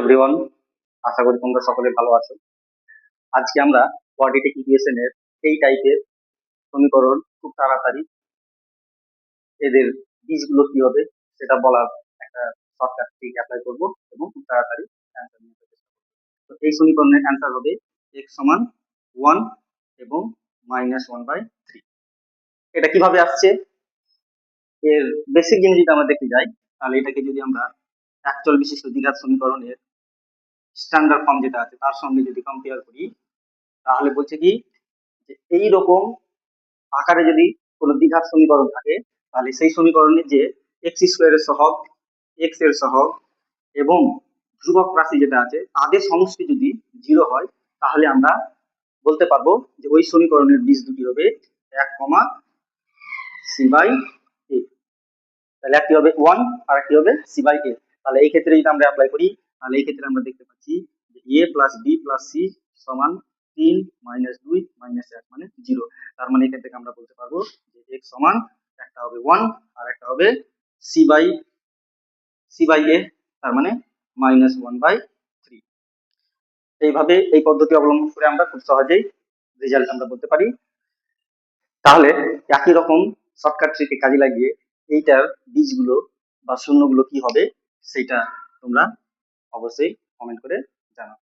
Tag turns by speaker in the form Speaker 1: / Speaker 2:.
Speaker 1: Everyone, আশা করি তোমরা সকলে ভালো আছো। আজকে আমরা কোয়াড্রেটিক ইকুয়েশনের এই টাইপের সমীকরণ খুব তাড়াতাড়ি এদের বীজগুলো কি হবে সেটা বলার একটা শর্টকাট ট্রিক অ্যাপ্লাই করব এবং খুব তাড়াতাড়ি অ্যান্সার নিতে চেষ্টা করব। তো এই সমীকরণের অ্যান্সার হবে x সমান 1 এবং -1/3। এটা কিভাবে আসছে, এর বেসিক জিনিস যদি আমরা দেখতে যাই তাহলে এটাকে যদি আমরা একচল বিশিষ্ট দ্বিঘাত সমীকরণের স্ট্যান্ডার্ড ফর্ম যেটা আছে তার সঙ্গে যদি কম্পেয়ার করি তাহলে বলছে কি যে এইরকম আকারে যদি কোনো দ্বিঘাত সমীকরণ থাকে তাহলে সেই সমীকরণের যে এক্স স্কোয়ারের সহগ, এক্স এর সহগ এবং ধ্রুবক রাশি যেটা আছে তাদের সমষ্টি যদি 0 হয় তাহলে আমরা বলতে পারবো যে ওই সমীকরণের বীজ দুটি হবে 1, c/a। তাহলে একটি হবে 1 আর একটি হবে c/a। তাহলে এই ক্ষেত্রে যদি আমরা অ্যাপ্লাই করি তাহলে এই ক্ষেত্রে আমরা দেখতে পাচ্ছি যে a + b + c সমান 3 - 2 - 1 মানে 0। তার মানে এখান থেকে আমরা বলতে পারবো যে x সমান একটা হবে 1 আর একটা হবে c/a, তার মানে -1/3। এইভাবে এই পদ্ধতি অবলম্বন করে আমরা খুব সহজেই রেজাল্ট আমরা বলতে পারি। তাহলে একই রকম শর্টকাট ট্রিকে কাজে লাগিয়ে এইটার বীজগুলো বা শূন্যগুলো কি হবে সেটা তোমরা অবশ্যই কমেন্ট করে জানাও।